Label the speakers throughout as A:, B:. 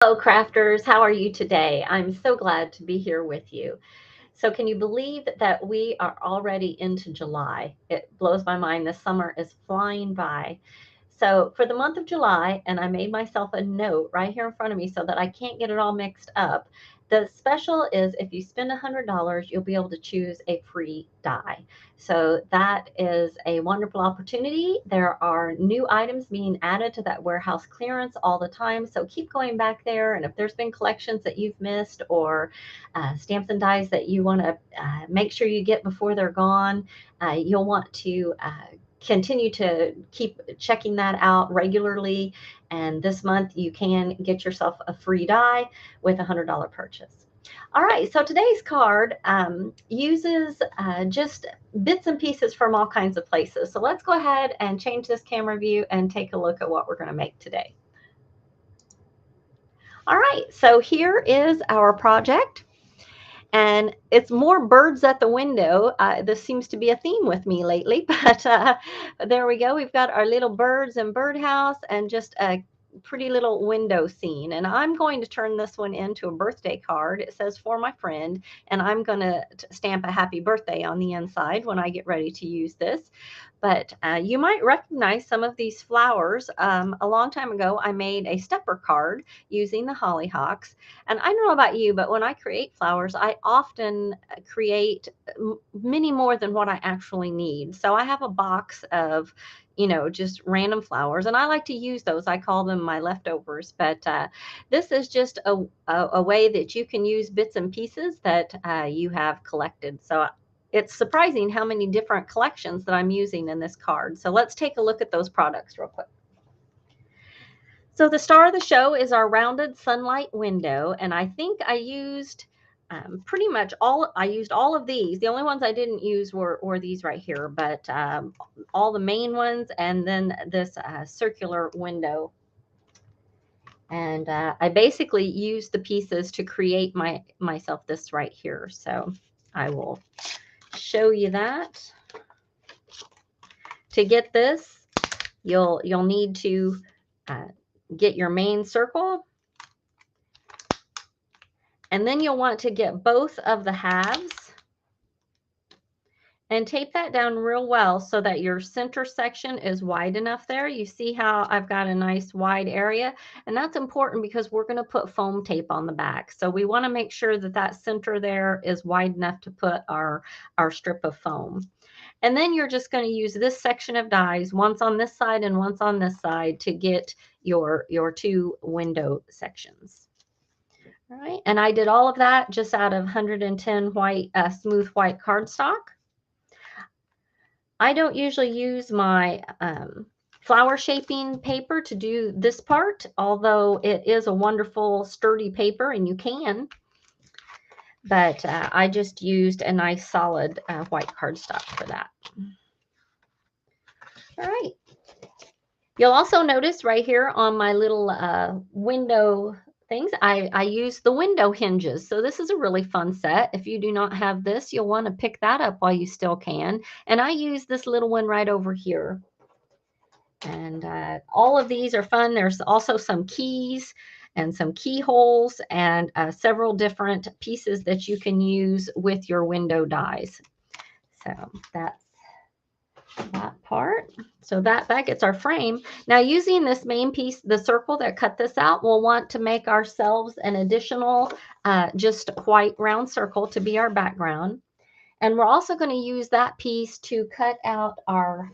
A: Hello, crafters. How are you today? I'm so glad to be here with you. So, can you believe that we are already into July? It blows my mind. The summer is flying by. So, for the month of July, and I made myself a note right here in front of me so that I can't get it all mixed up. The special is if you spend $100, you'll be able to choose a free die. So, that is a wonderful opportunity. There are new items being added to that warehouse clearance all the time. So, keep going back there. And if there's been collections that you've missed or stamps and dies that you want to make sure you get before they're gone. You'll want to continue to keep checking that out regularly. And this month you can get yourself a free die with a $100 purchase. All right, so today's card uses just bits and pieces from all kinds of places. So let's go ahead and change this camera view and take a look at what we're going to make today. All right, so here is our project. And it's more birds at the window. This seems to be a theme with me lately, but there we go. We've got our little birds and birdhouse and just a pretty little window scene. And I'm going to turn this one into a birthday card. It says for my friend, and I'm going to stamp a happy birthday on the inside when I get ready to use this. But you might recognize some of these flowers. A long time ago, I made a stepper card using the hollyhocks. And I don't know about you, but when I create flowers, I often create many more than what I actually need. So I have a box of, just random flowers, and I like to use those. I call them my leftovers. But this is just a way that you can use bits and pieces that you have collected. So it's surprising how many different collections that I'm using in this card. So let's take a look at those products real quick. So the star of the show is our rounded sunlight window, and I think I used pretty much all. I used all of these. The only ones I didn't use were these right here, but all the main ones, and then this circular window. And I basically used the pieces to create myself this right here. So I will show you that. To get this, you'll need to get your main circle, and then you'll want to get both of the halves and tape that down real well so that your center section is wide enough there. You see how I've got a nice wide area, and that's important because we're going to put foam tape on the back. So we want to make sure that that center there is wide enough to put our strip of foam. And then you're just going to use this section of dies, once on this side and once on this side, to get your two window sections. All right, and I did all of that just out of 110 white, smooth white cardstock. I don't usually use my flower shaping paper to do this part, although it is a wonderful sturdy paper and you can. But I just used a nice solid white cardstock for that. All right. You'll also notice right here on my little window things, I use the window hinges. So this is a really fun set. If you do not have this, you'll want to pick that up while you still can. And I use this little one right over here. And all of these are fun. There's also some keys and some keyholes and several different pieces that you can use with your window dies. So that's that part. So that gets our frame. Now using this main piece, the circle that cut this out, we'll want to make ourselves an additional just white round circle to be our background. And we're also going to use that piece to cut out our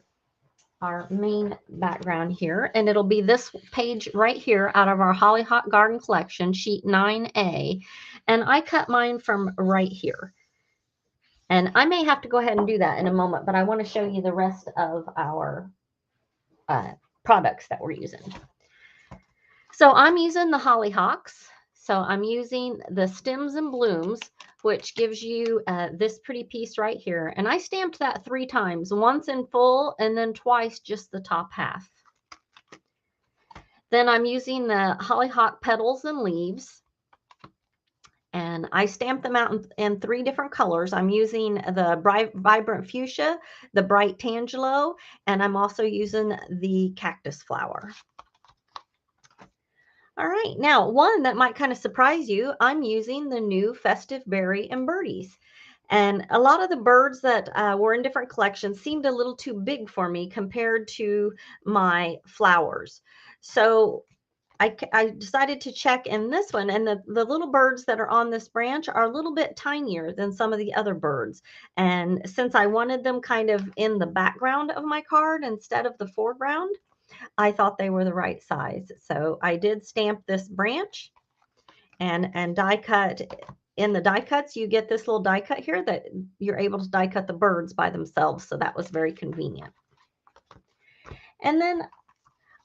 A: main background here. And it'll be this page right here out of our Hollyhock Garden Collection, sheet 9A. And I cut mine from right here. And I may have to go ahead and do that in a moment, but I want to show you the rest of our products that we're using. So I'm using the hollyhocks. So I'm using the stems and blooms, which gives you this pretty piece right here. And I stamped that 3 times, once in full and then twice just the top half. Then I'm using the hollyhock petals and leaves. And I stamped them out in 3 different colors. I'm using the bright, vibrant fuchsia, the bright tangelo, and I'm also using the cactus flower. All right, now one that might kind of surprise you, I'm using the new Festive Berry and Birdies. And a lot of the birds that were in different collections seemed a little too big for me compared to my flowers. So I decided to check in this one, and the little birds that are on this branch are a little bit tinier than some of the other birds. And since I wanted them kind of in the background of my card instead of the foreground, I thought they were the right size. So I did stamp this branch and die cut. In the die cuts, you get this little die cut here that you're able to die cut the birds by themselves. So that was very convenient. And then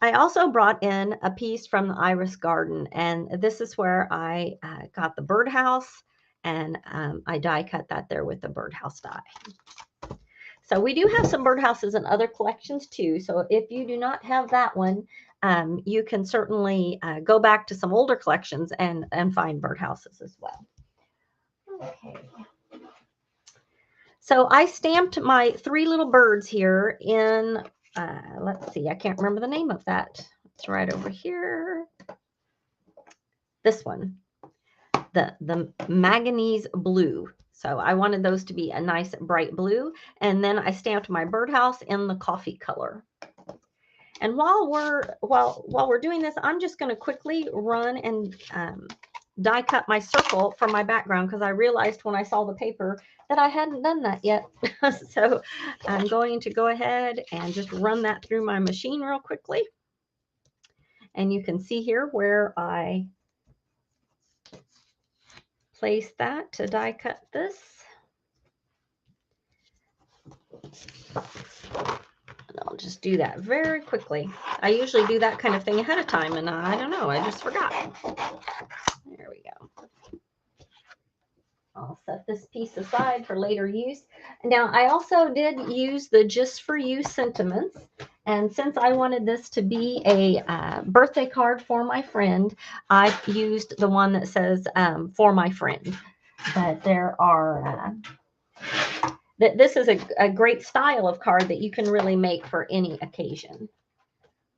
A: I also brought in a piece from the Iris Garden, and this is where I got the birdhouse, and I die cut that there with the birdhouse die. So we do have some birdhouses in other collections too. So if you do not have that one, you can certainly go back to some older collections and find birdhouses as well. Okay. So I stamped my 3 little birds here in, let's see, I can't remember the name of that. It's right over here. This one, the manganese blue. So I wanted those to be a nice bright blue. And then I stamped my birdhouse in the coffee color. And while we're doing this, I'm just going to quickly run and die cut my circle for my background, because I realized when I saw the paper that I hadn't done that yet. So I'm going to go ahead and just run that through my machine real quickly. And you can see here where I place that to die cut this. And I'll just do that very quickly. I usually do that kind of thing ahead of time, and I don't know, I just forgot. There we go. I'll set this piece aside for later use. Now, I also did use the Just For You sentiments. And since I wanted this to be a birthday card for my friend, I used the one that says for my friend. But there are, this is a great style of card that you can really make for any occasion.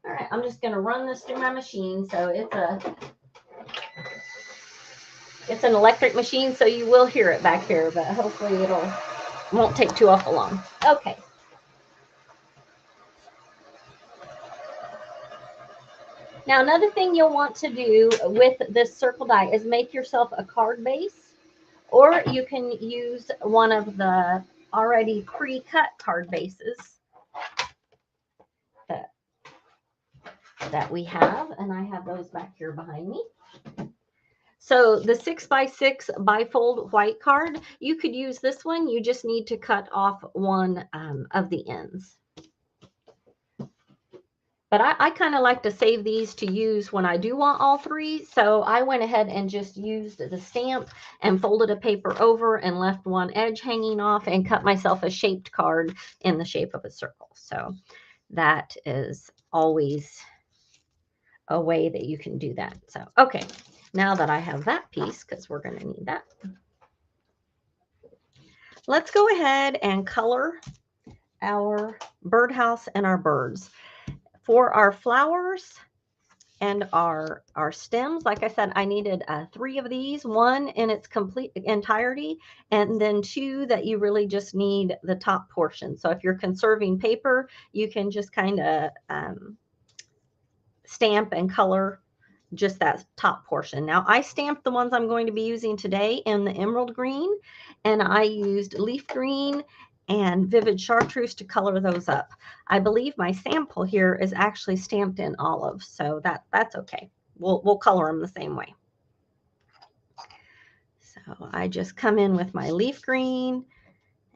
A: All right, I'm just going to run this through my machine. So it's an electric machine, so you will hear it back here, but hopefully won't take too awful long. Okay. Now, another thing you'll want to do with this circle die is make yourself a card base, or you can use one of the already pre-cut card bases that we have, and I have those back here behind me. So the 6x6 bifold white card, you could use this one. You just need to cut off one of the ends. But I kind of like to save these to use when I do want all 3. So I went ahead and just used the stamp and folded a paper over and left one edge hanging off and cut myself a shaped card in the shape of a circle. So that is always a way that you can do that. So, okay, now that I have that piece, because we're going to need that, let's go ahead and color our birdhouse and our birds. For our flowers and our stems, like I said, I needed 3 of these, 1 in its complete entirety, and then 2 that you really just need the top portion. So if you're conserving paper, you can just kind of stamp and color just that top portion. Now, I stamped the ones I'm going to be using today in the emerald green, and I used leaf green and vivid chartreuse to color those up. I believe my sample here is actually stamped in olive, so that's okay. We'll color them the same way. So I just come in with my leaf green,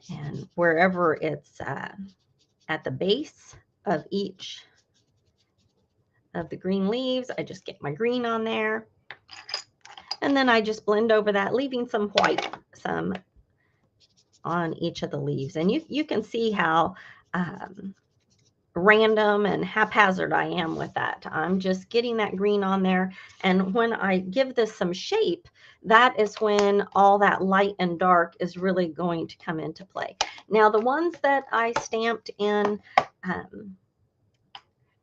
A: and wherever it's at the base of each of the green leaves, I just get my green on there. And then I just blend over that, leaving some white, some on each of the leaves. And you can see how random and haphazard I am with that. I'm just getting that green on there. And when I give this some shape, that is when all that light and dark is really going to come into play. Now, the ones that I stamped in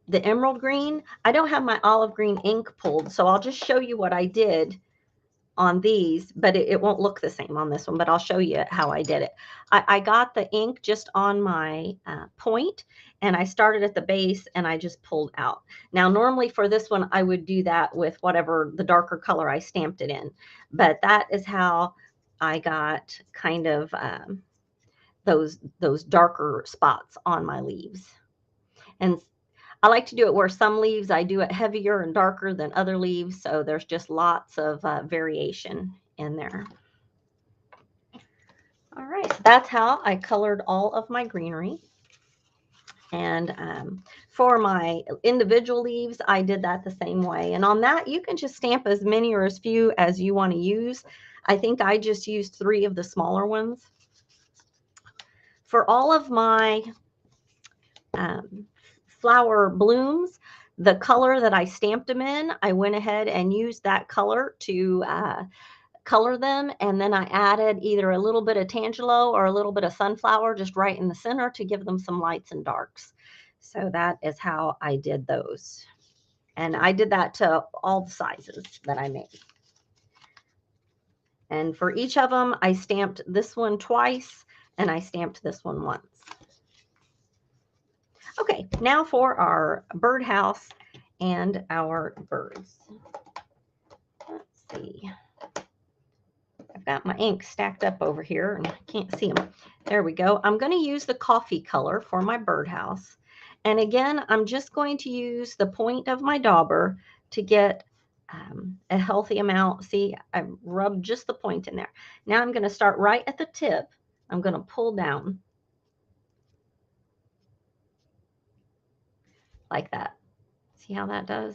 A: the emerald green. I don't have my olive green ink pulled, so I'll just show you what I did on these, but it won't look the same on this one, but I'll show you how I did it. I got the ink just on my point, and I started at the base and I just pulled out. Now, normally for this one, I would do that with whatever the darker color I stamped it in, but that is how I got kind of those darker spots on my leaves. And I like to do it where some leaves I do it heavier and darker than other leaves, so there's just lots of variation in there. All right, that's how I colored all of my greenery. And for my individual leaves, I did that the same way. And on that, you can just stamp as many or as few as you want to use. I think I just used 3 of the smaller ones. For all of my flower blooms, the color that I stamped them in, I went ahead and used that color to color them, and then I added either a little bit of tangelo or a little bit of sunflower just right in the center to give them some lights and darks. So that is how I did those. And I did that to all the sizes that I made. And for each of them, I stamped this one twice and I stamped this one once. Okay, now for our birdhouse and our birds. Let's see. I've got my ink stacked up over here and I can't see them. There we go. I'm going to use the coffee color for my birdhouse. And again, I'm just going to use the point of my dauber to get a healthy amount. See, I rubbed just the point in there. Now I'm going to start right at the tip. I'm going to pull down like that. See how that does?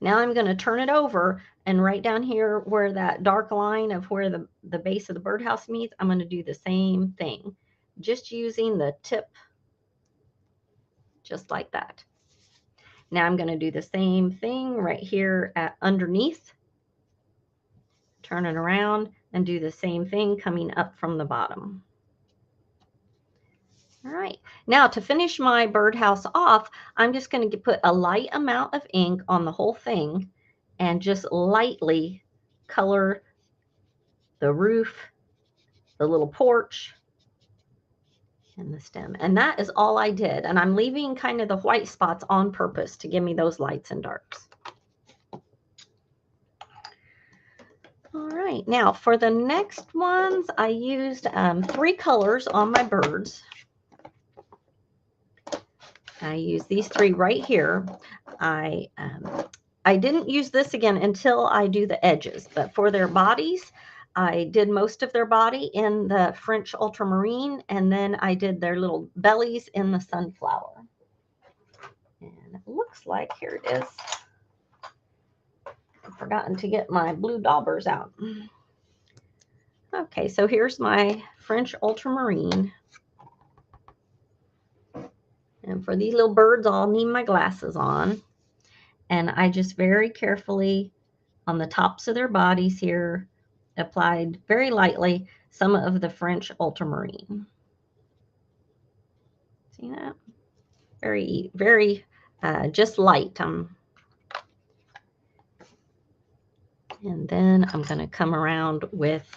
A: Now I'm going to turn it over, and right down here where that dark line of where the base of the birdhouse meets, I'm going to do the same thing, just using the tip, just like that. Now I'm going to do the same thing right here underneath, turn it around, and do the same thing coming up from the bottom. All right, now to finish my birdhouse off, I'm just going to put a light amount of ink on the whole thing and just lightly color the roof, the little porch, and the stem. And that is all I did. And I'm leaving kind of the white spots on purpose to give me those lights and darks. All right, now for the next ones, I used 3 colors on my birds. I use these 3 right here. I didn't use this again until I do the edges, but for their bodies, I did most of their body in the French ultramarine, and then I did their little bellies in the sunflower. And it looks like, here it is. I've forgotten to get my blue daubers out. Okay, so here's my French ultramarine. And for these little birds, I'll need my glasses on. And I just very carefully, on the tops of their bodies here, applied very lightly some of the French ultramarine. See that? Very, very, just light. And then I'm going to come around with,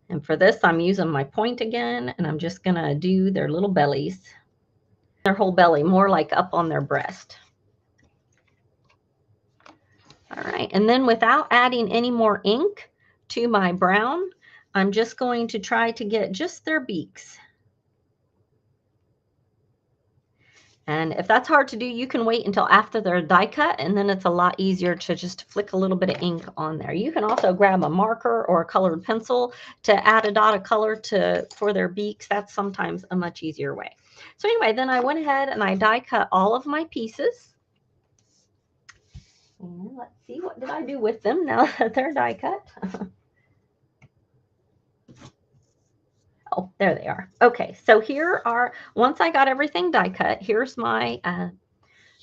A: and for this, I'm using my point again, and I'm just going to do their little bellies. Their whole belly, more like up on their breast. All right, and then without adding any more ink to my brown, I'm just going to try to get just their beaks. And if that's hard to do, you can wait until after they're die cut, and then it's a lot easier to just flick a little bit of ink on there. You can also grab a marker or a colored pencil to add a dot of color for their beaks. That's sometimes a much easier way. So anyway, then I went ahead and I die cut all of my pieces. And let's see, what did I do with them now that they're die cut? Oh, there they are. Okay, so here are, once I got everything die cut, here's my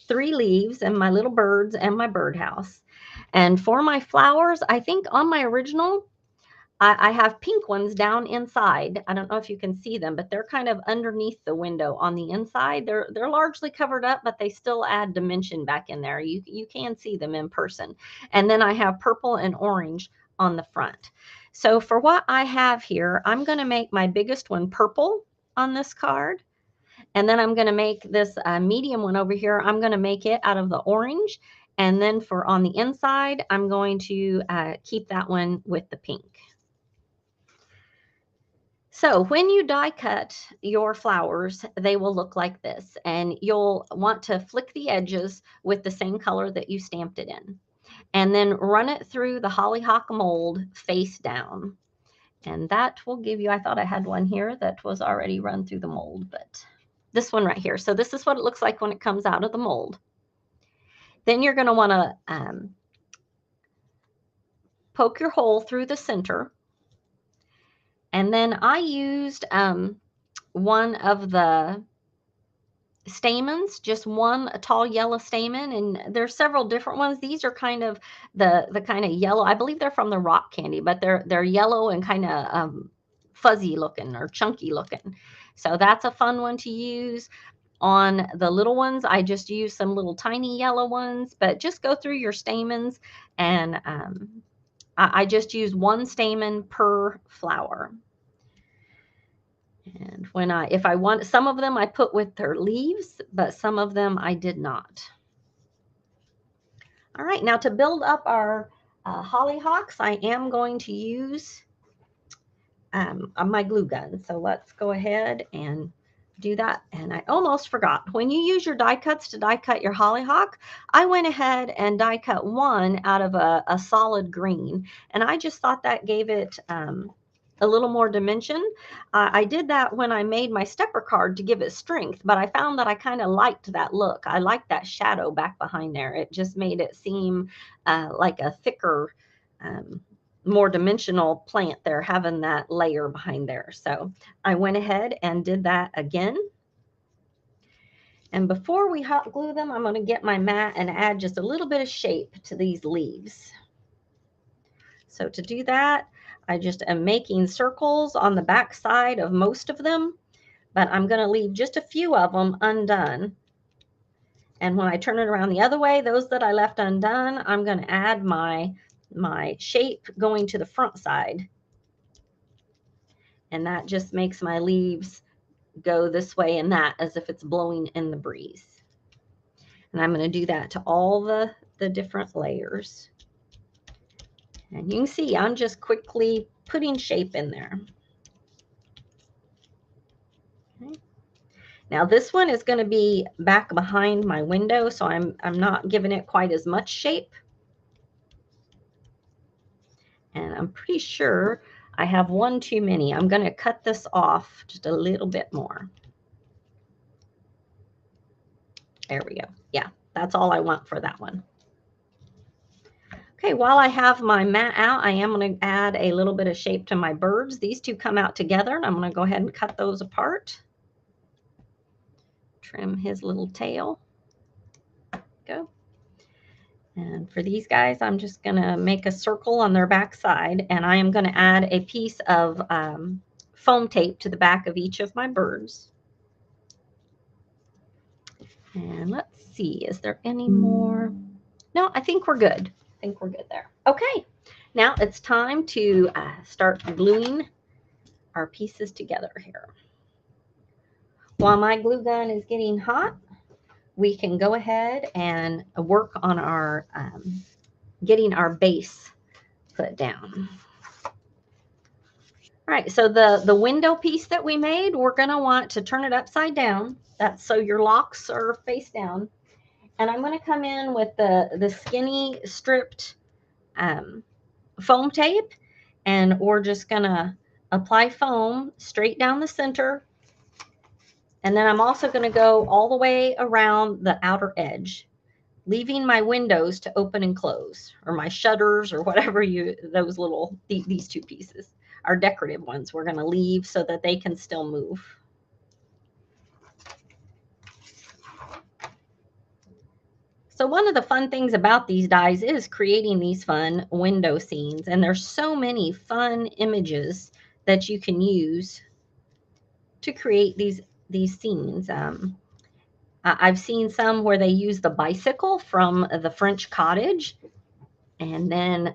A: 3 leaves and my little birds and my birdhouse. And for my flowers, I think on my original, I have pink ones down inside. I don't know if you can see them, but they're kind of underneath the window on the inside. They're largely covered up, but they still add dimension back in there. You can see them in person. And then I have purple and orange on the front. So for what I have here, I'm going to make my biggest one purple on this card. And then I'm going to make this medium one over here. I'm going to make it out of the orange. And then for on the inside, I'm going to keep that one with the pink. So when you die cut your flowers, they will look like this, and you'll want to flick the edges with the same color that you stamped it in, and then run it through the hollyhock mold face down. And that will give you, I thought I had one here that was already run through the mold, but this one right here. So this is what it looks like when it comes out of the mold. Then you're going to want to poke your hole through the center. And then I used one of the stamens, just one tall yellow stamen, and there's several different ones. These are kind of the kind of yellow. I believe they're from the rock candy, but they're yellow and kind of fuzzy looking or chunky looking. So that's a fun one to use. On the little ones, I just use some little tiny yellow ones, but just go through your stamens, and I just use one stamen per flower. And if I want, some of them I put with their leaves, but some of them I did not. All right, now to build up our hollyhocks, I am going to use my glue gun. So let's go ahead and do that. And I almost forgot, when you use your die cuts to die cut your hollyhock, I went ahead and die cut one out of a solid green, and I just thought that gave it a little more dimension. I did that when I made my stepper card to give it strength, but I found that I kind of liked that look. I liked that shadow back behind there. It just made it seem like a thicker, more dimensional plant there, having that layer behind there. So I went ahead and did that again. And before we hot glue them, I'm going to get my mat and add just a little bit of shape to these leaves. So to do that, I just am making circles on the back side of most of them, but I'm going to leave just a few of them undone. And when I turn it around the other way, those that I left undone, I'm going to add my shape going to the front side. And that just makes my leaves go this way and that, as if it's blowing in the breeze. And I'm going to do that to all the different layers. And you can see I'm just quickly putting shape in there. Okay. Now this one is going to be back behind my window, so I'm not giving it quite as much shape. And I'm pretty sure I have one too many. I'm going to cut this off just a little bit more. There we go. Yeah, that's all I want for that one. Okay, while I have my mat out, I am going to add a little bit of shape to my birds. These two come out together, and I'm going to go ahead and cut those apart. Trim his little tail. Go. And for these guys, I'm just going to make a circle on their back side, and I am going to add a piece of foam tape to the back of each of my birds. And let's see, is there any more? No, I think we're good. I think we're good there. Okay, now it's time to start gluing our pieces together here. While my glue gun is getting hot, we can go ahead and work on our getting our base put down. All right, so the window piece that we made, we're going to want to turn it upside down. That's so your locks are face down. And I'm going to come in with the skinny stripped foam tape, and we're just going to apply foam straight down the center. And then I'm also going to go all the way around the outer edge, leaving my windows to open and close, or my shutters, or whatever those little, these two pieces are decorative ones. We're going to leave so that they can still move. So one of the fun things about these dies is creating these fun window scenes. And there's so many fun images that you can use to create these scenes. I've seen some where they use the bicycle from the French cottage. And then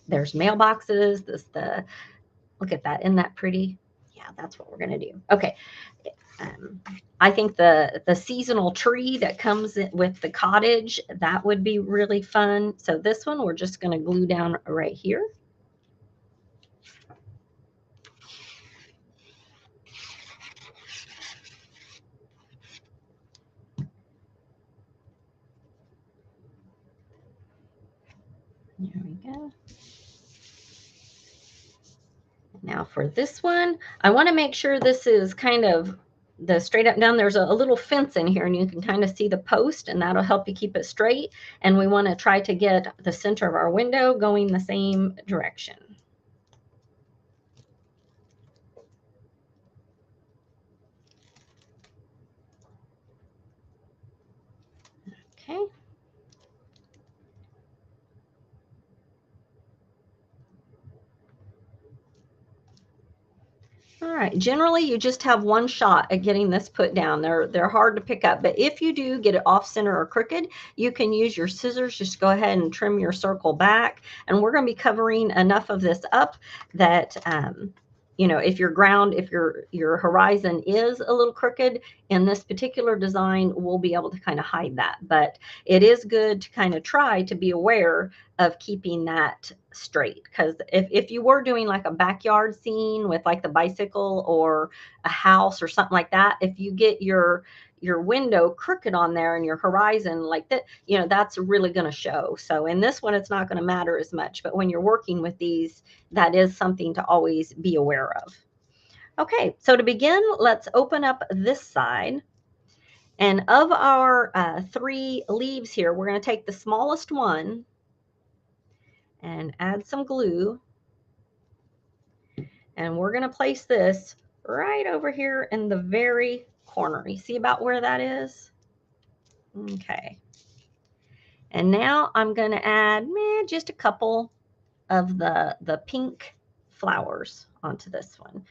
A: there's mailboxes. Look at that. Isn't that pretty? Yeah, that's what we're going to do. Okay. I think the seasonal tree that comes with the cottage, that would be really fun. So this one, we're just going to glue down right here. There we go. Now for this one, I want to make sure this is kind of the straight up down. There's a little fence in here and you can kind of see the post, and that'll help you keep it straight. And we want to try to get the center of our window going the same direction. Okay. All right, generally you just have one shot at getting this put down. They're hard to pick up, but if you do get it off center or crooked, you can use your scissors. Just go ahead and trim your circle back. And we're going to be covering enough of this up that you know, if your horizon is a little crooked in this particular design, we'll be able to kind of hide that. But it is good to kind of try to be aware of keeping that straight, because if you were doing like a backyard scene with like the bicycle or a house or something like that, if you get your window crooked on there and your horizon like that, you know, that's really going to show. So in this one, it's not going to matter as much, but when you're working with these, that is something to always be aware of. Okay, so to begin, let's open up this side. And of our 3 leaves here, we're going to take the smallest one and add some glue. And we're going to place this right over here in the very corner. You see about where that is? Okay. And now I'm going to add just a couple of the pink flowers onto this one.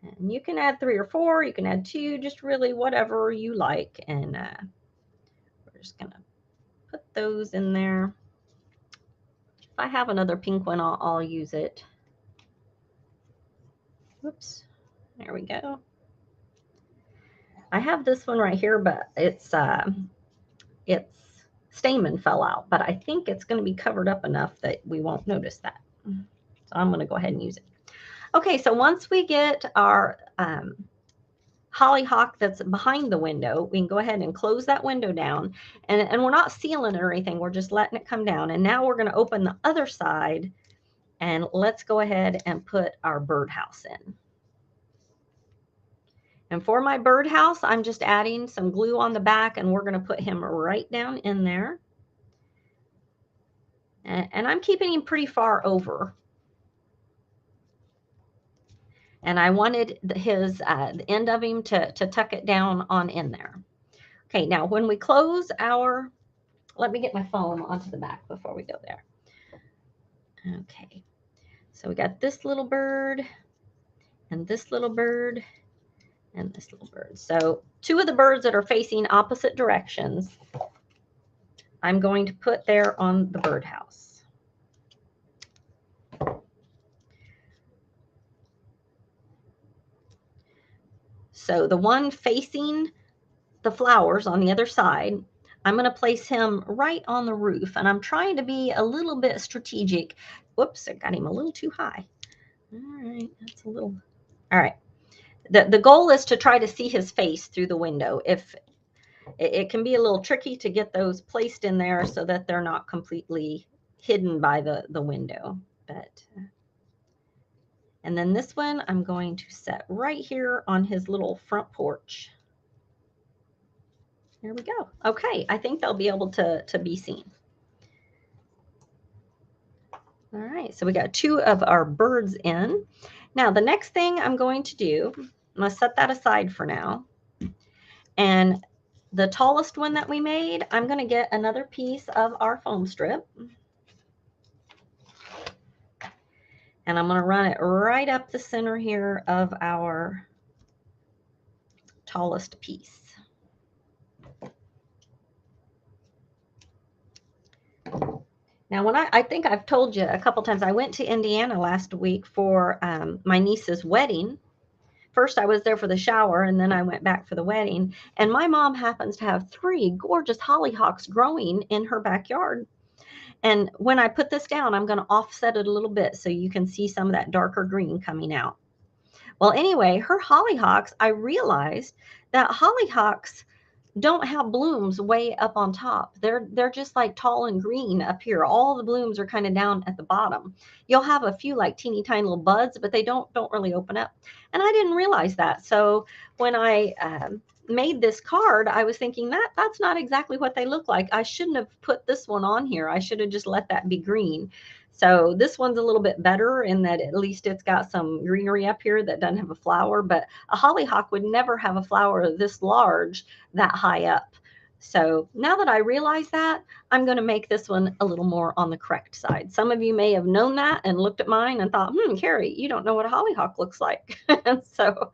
A: And you can add 3 or 4, you can add 2, just really whatever you like. And we're just going to put those in there. If I have another pink one, I'll use it. Whoops. There we go. I have this one right here, but its stamen fell out, but I think it's going to be covered up enough that we won't notice that. So I'm going to go ahead and use it. Okay, so once we get our hollyhock that's behind the window, we can go ahead and close that window down. And we're not sealing it or anything. We're just letting it come down. And now we're going to open the other side, and let's go ahead and put our birdhouse in. And for my birdhouse, I'm just adding some glue on the back, and we're going to put him right down in there. And I'm keeping him pretty far over. And I wanted his the end of him to tuck it down on in there. Okay, now when we close our, let me get my foam onto the back before we go there. Okay, so we got this little bird and this little bird and this little bird. So 2 of the birds that are facing opposite directions, I'm going to put there on the birdhouse. So the one facing the flowers on the other side, I'm going to place him right on the roof, and I'm trying to be a little bit strategic. Whoops, I got him a little too high. All right, that's a little, all right. The goal is to try to see his face through the window. If it can be a little tricky to get those placed in there so that they're not completely hidden by the window. But and then this one I'm going to set right here on his little front porch. There we go. Okay, I think they'll be able to be seen. All right, so we got 2 of our birds in. Now the next thing I'm going to do, I'm going to set that aside for now. And the tallest one that we made, I'm going to get another piece of our foam strip. And I'm going to run it right up the center here of our tallest piece. Now, when I think I've told you a couple times, I went to Indiana last week for my niece's wedding. First, I was there for the shower, and then I went back for the wedding. And my mom happens to have 3 gorgeous hollyhocks growing in her backyard. And when I put this down, I'm going to offset it a little bit so you can see some of that darker green coming out. Well, anyway, her hollyhocks, I realized that hollyhocks don't have blooms way up on top. They're just like tall and green up here. All the blooms are kind of down at the bottom. You'll have a few like teeny tiny little buds, but they don't really open up. And I didn't realize that. So when I made this card, I was thinking that's not exactly what they look like. I shouldn't have put this one on here. I should have just let that be green. So this one's a little bit better in that at least it's got some greenery up here that doesn't have a flower, but a hollyhock would never have a flower this large that high up. So now that I realize that, I'm going to make this one a little more on the correct side. Some of you may have known that and looked at mine and thought, Carrie, you don't know what a hollyhock looks like. And so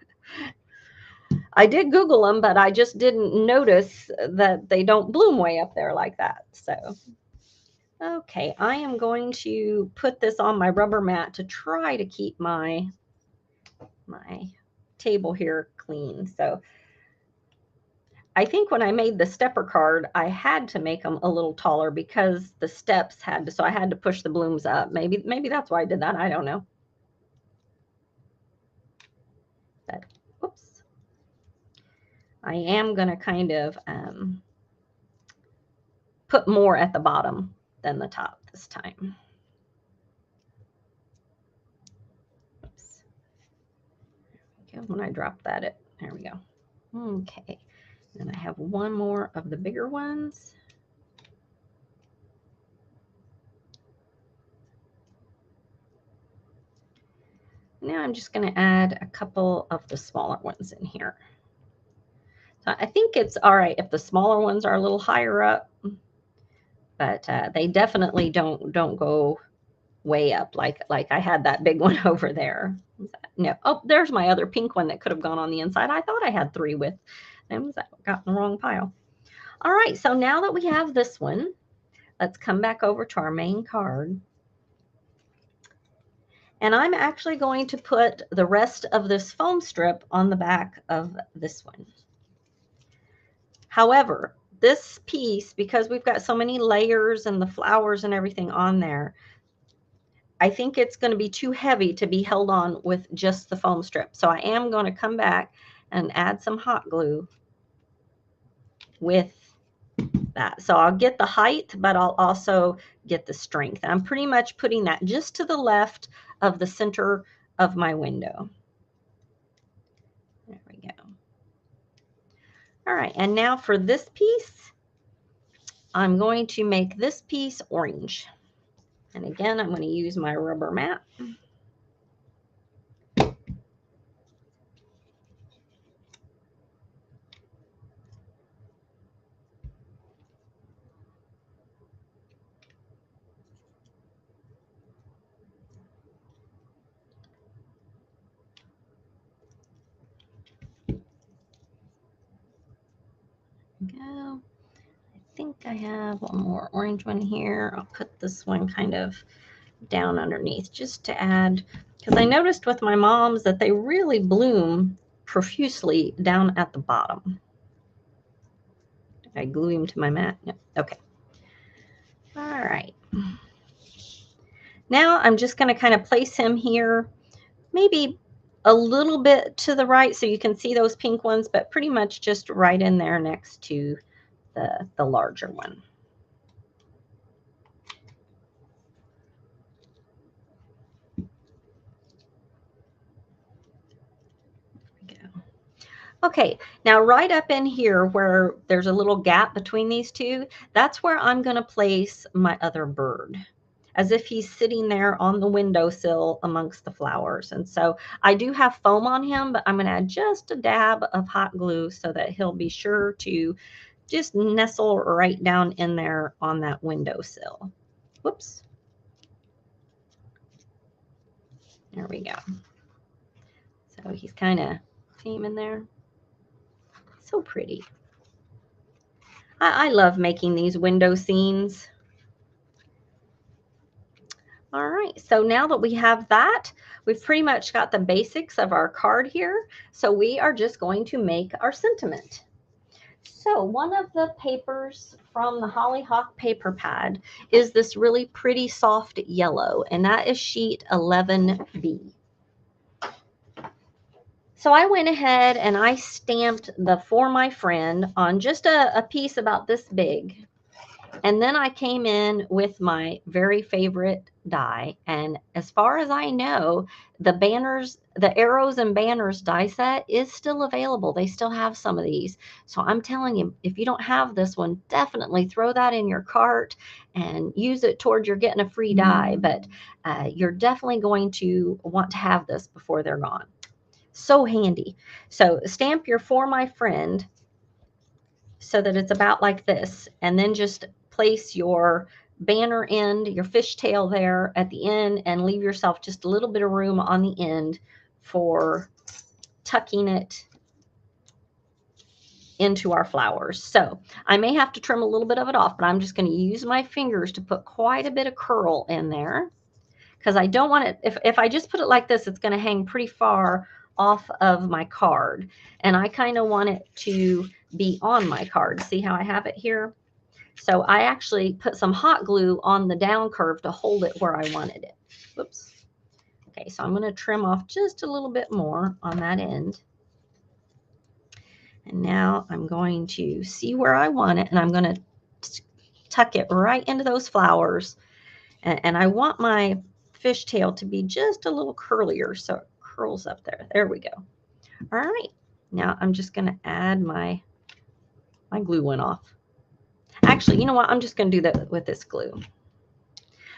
A: I did Google them, but I just didn't notice that they don't bloom way up there like that. So okay, I am going to put this on my rubber mat to try to keep my table here clean. So I think when I made the stepper card, I had to make them a little taller because the steps had to, so I had to push the blooms up. Maybe that's why I did that. I don't know. But, whoops. I am going to kind of put more at the bottom than the top this time. Oops. When I drop that, there we go. Okay. And I have one more of the bigger ones. Now I'm just going to add a couple of the smaller ones in here. So I think it's all right if the smaller ones are a little higher up, but they definitely don't go way up like I had that big one over there. No, oh, there's my other pink one that could have gone on the inside. I thought I had 3 with them. That got in the wrong pile. All right, so now that we have this one, let's come back over to our main card. And I'm actually going to put the rest of this foam strip on the back of this one. However, this piece, because we've got so many layers and the flowers and everything on there, I think it's going to be too heavy to be held on with just the foam strip. So I am going to come back and add some hot glue with that. So I'll get the height, but I'll also get the strength. I'm pretty much putting that just to the left of the center of my window. There we go. All right, and now for this piece, I'm going to make this piece orange. And again, I'm going to use my rubber mat. Go. I think I have one more orange one here. I'll put this one kind of down underneath just to add, because I noticed with my moms that they really bloom profusely down at the bottom. Did I glue him to my mat? No. Okay. All right. Now I'm just going to kind of place him here, maybe a little bit to the right so you can see those pink ones, but pretty much just right in there next to the larger one. Okay, now right up in here where there's a little gap between these two, that's where I'm going to place my other bird, as if he's sitting there on the windowsill amongst the flowers. And so I do have foam on him, but I'm going to add just a dab of hot glue so that he'll be sure to just nestle right down in there on that windowsill. Whoops. There we go. So he's kind of, see him in there? So pretty. I love making these window scenes. All right, so now that we have that, we've pretty much got the basics of our card here. So we are just going to make our sentiment. So one of the papers from the Hollyhock paper pad is this really pretty soft yellow, and that is sheet 11B. So I went ahead and I stamped the For My Friend on just a piece about this big. And then I came in with my very favorite die. And as far as I know, the banners, the arrows and banners die set is still available. They still have some of these. So I'm telling you, if you don't have this one, definitely throw that in your cart and use it towards you're getting a free die. But you're definitely going to want to have this before they're gone. So handy. So stamp your For My Friend so that it's about like this, and then just place your banner end, your fishtail there at the end, and leave yourself just a little bit of room on the end for tucking it into our flowers. So I may have to trim a little bit of it off, but I'm just going to use my fingers to put quite a bit of curl in there, because I don't want it, if I just put it like this, it's going to hang pretty far off of my card, and I kind of want it to be on my card. See how I have it here? So I actually put some hot glue on the down curve to hold it where I wanted it. Whoops. Okay, so I'm going to trim off just a little bit more on that end. And now I'm going to see where I want it, and I'm going to tuck it right into those flowers. And I want my fishtail to be just a little curlier, so it curls up there. There we go. All right. Now I'm just going to add my glue went off. Actually, you know what? I'm just going to do that with this glue.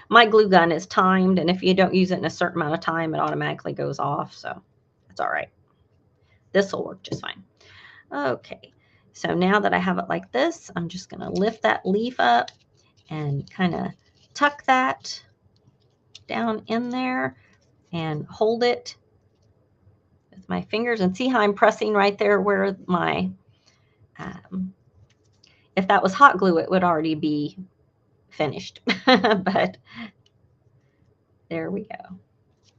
A: My glue gun is timed, and if you don't use it in a certain amount of time, it automatically goes off, so that's all right. This will work just fine. Okay, so now that I have it like this, I'm just going to lift that leaf up and kind of tuck that down in there and hold it with my fingers, and see how I'm pressing right there where my, if that was hot glue, it would already be finished, but there we go.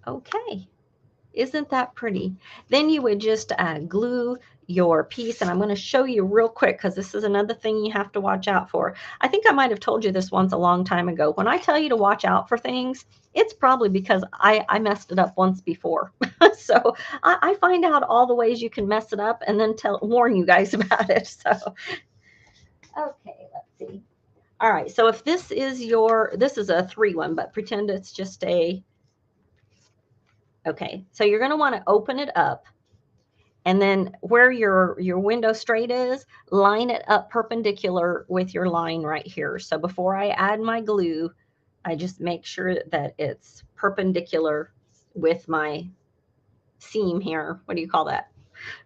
A: Okay. Isn't that pretty? Then you would just glue your piece, and I'm going to show you real quick because this is another thing you have to watch out for. I think I might have told you this once a long time ago. When I tell you to watch out for things, it's probably because I messed it up once before. So I find out all the ways you can mess it up and then warn you guys about it. So, okay, let's see. All right, so if this is this is a 3-1, but pretend it's just a, okay, so you're going to want to open it up, and then where your window straight is, line it up perpendicular with your line right here. So before I add my glue, I just make sure that it's perpendicular with my seam here. What do you call that?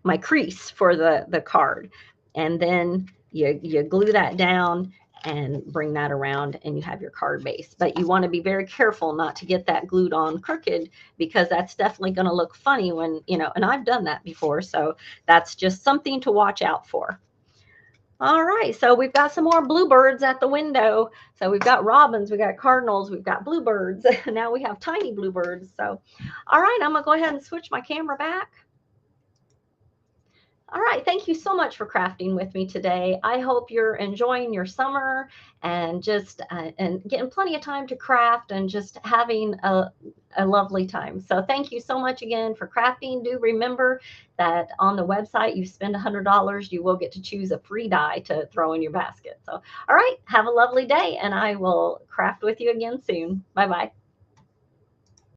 A: My crease for the card. And then you glue that down and bring that around, and you have your card base. But you want to be very careful not to get that glued on crooked, because that's definitely going to look funny when, you know, and I've done that before. So that's just something to watch out for. All right, so we've got some more bluebirds at the window. So we've got robins, we've got cardinals, we've got bluebirds. Now we have tiny bluebirds. So, all right, I'm going to go ahead and switch my camera back. All right, thank you so much for crafting with me today. I hope you're enjoying your summer and just and getting plenty of time to craft and just having a lovely time. So thank you so much again for crafting. Do remember that on the website, you spend $100, you will get to choose a free die to throw in your basket. So, all right, have a lovely day, and I will craft with you again soon. Bye-bye.